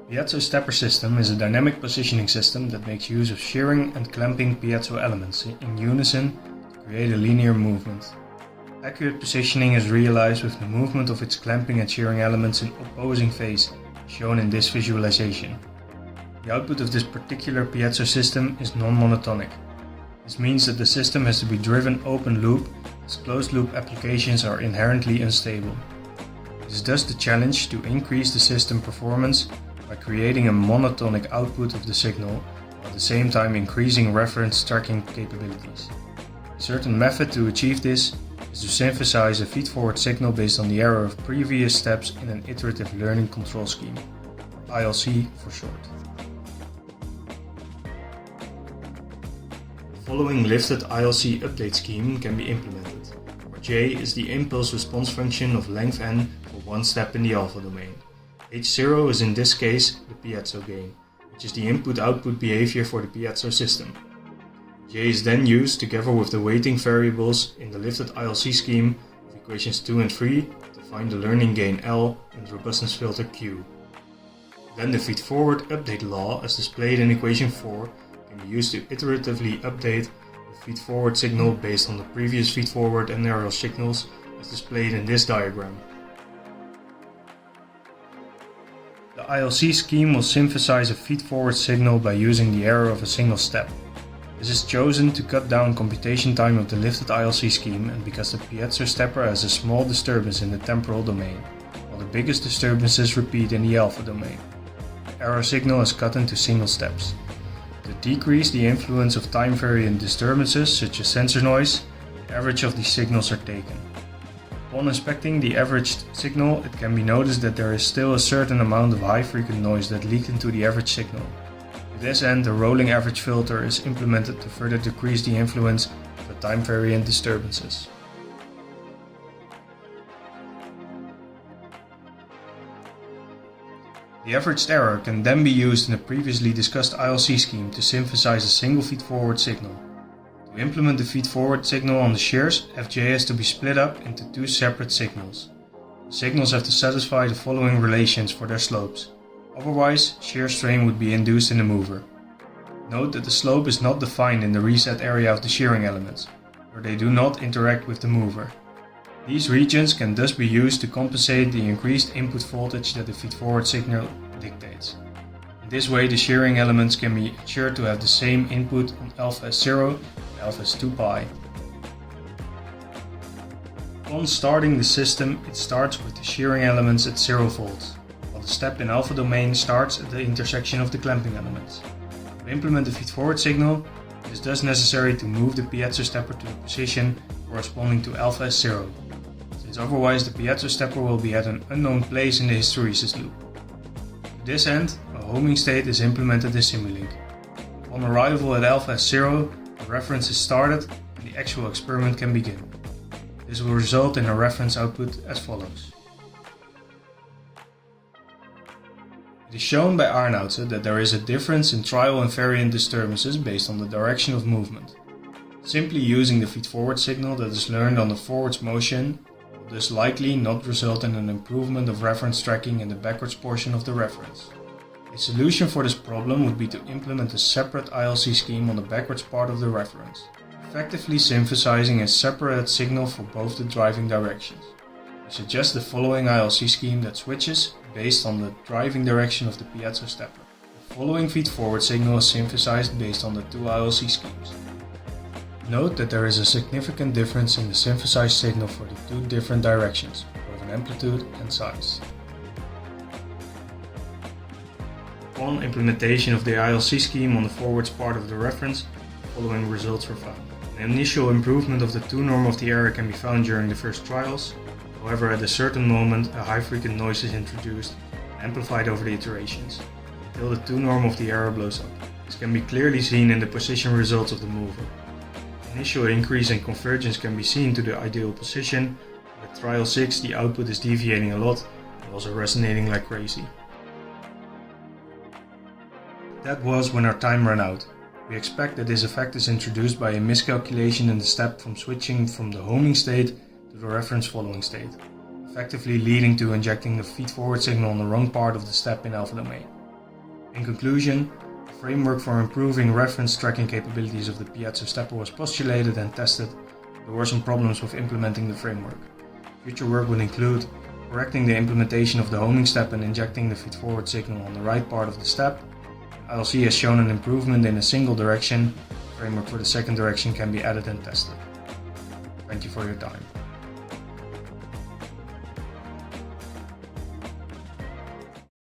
Piezo stepper system is a dynamic positioning system that makes use of shearing and clamping piezo elements in unison to create a linear movement. Accurate positioning is realized with the movement of its clamping and shearing elements in opposing phase, shown in this visualization. The output of this particular piezo system is non-monotonic. This means that the system has to be driven open loop, as closed loop applications are inherently unstable. It is thus the challenge to increase the system performance by creating a monotonic output of the signal, while at the same time increasing reference tracking capabilities. A certain method to achieve this is to synthesize a feedforward signal based on the error of previous steps in an Iterative Learning Control scheme, or ILC for short. The following lifted ILC update scheme can be implemented, where J is the impulse response function of length n for one step in the alpha domain. H0 is in this case the piezo gain, which is the input-output behavior for the piezo system. J is then used together with the weighting variables in the lifted ILC scheme of equations 2 and 3 to find the learning gain L and robustness filter Q. Then the feedforward update law, as displayed in equation 4, can be used to iteratively update the feedforward signal based on the previous feedforward and error signals, as displayed in this diagram. The ILC scheme will synthesize a feedforward signal by using the error of a single step. This is chosen to cut down computation time of the lifted ILC scheme and because the piezo stepper has a small disturbance in the temporal domain, while the biggest disturbances repeat in the alpha domain. The error signal is cut into single steps. To decrease the influence of time-variant disturbances such as sensor noise, the average of these signals are taken. Upon inspecting the averaged signal, it can be noticed that there is still a certain amount of high-frequent noise that leaked into the average signal. To this end, a rolling average filter is implemented to further decrease the influence of the time-variant disturbances. The averaged error can then be used in the previously discussed ILC scheme to synthesize a single feedforward signal. To implement the feedforward signal on the shears, Fj has to be split up into two separate signals. The signals have to satisfy the following relations for their slopes. Otherwise, shear strain would be induced in the mover. Note that the slope is not defined in the reset area of the shearing elements, or they do not interact with the mover. These regions can thus be used to compensate the increased input voltage that the feedforward signal dictates. In this way, the shearing elements can be ensured to have the same input on alpha S0 and alpha S2 pi. Upon starting the system, it starts with the shearing elements at 0 volts, while the step in alpha domain starts at the intersection of the clamping elements. To implement the feedforward signal, it is thus necessary to move the piezo stepper to a position corresponding to alpha S0, since otherwise the piezo stepper will be at an unknown place in the hysteresis loop. To this end, a homing state is implemented in Simulink. Upon arrival at alpha S0, the reference is started and the actual experiment can begin. This will result in a reference output as follows. It is shown by Arnoudse that there is a difference in trial invariant disturbances based on the direction of movement. Simply using the feedforward signal that is learned on the forwards motion will thus likely not result in an improvement of reference tracking in the backwards portion of the reference. A solution for this problem would be to implement a separate ILC scheme on the backwards part of the reference, effectively synthesizing a separate signal for both the driving directions. We suggest the following ILC scheme that switches based on the driving direction of the piezo stepper. The following feedforward signal is synthesized based on the two ILC schemes. Note that there is a significant difference in the synthesized signal for the two different directions, both in amplitude and size. Upon implementation of the ILC scheme on the forwards part of the reference, the following results were found. An initial improvement of the 2 norm of the error can be found during the first trials. However, at a certain moment, a high frequent noise is introduced and amplified over the iterations, until the 2 norm of the error blows up. This can be clearly seen in the position results of the mover. The initial increase in convergence can be seen to the ideal position. At trial 6, the output is deviating a lot and also resonating like crazy. That was when our time ran out. We expect that this effect is introduced by a miscalculation in the step from switching from the homing state to the reference following state, effectively leading to injecting the feedforward signal on the wrong part of the step in alpha domain. In conclusion, a framework for improving reference tracking capabilities of the Piezo stepper was postulated and tested. There were some problems with implementing the framework. Future work would include correcting the implementation of the homing step and injecting the feedforward signal on the right part of the step. ILC has shown an improvement in a single direction. A framework for the second direction can be added and tested. Thank you for your time.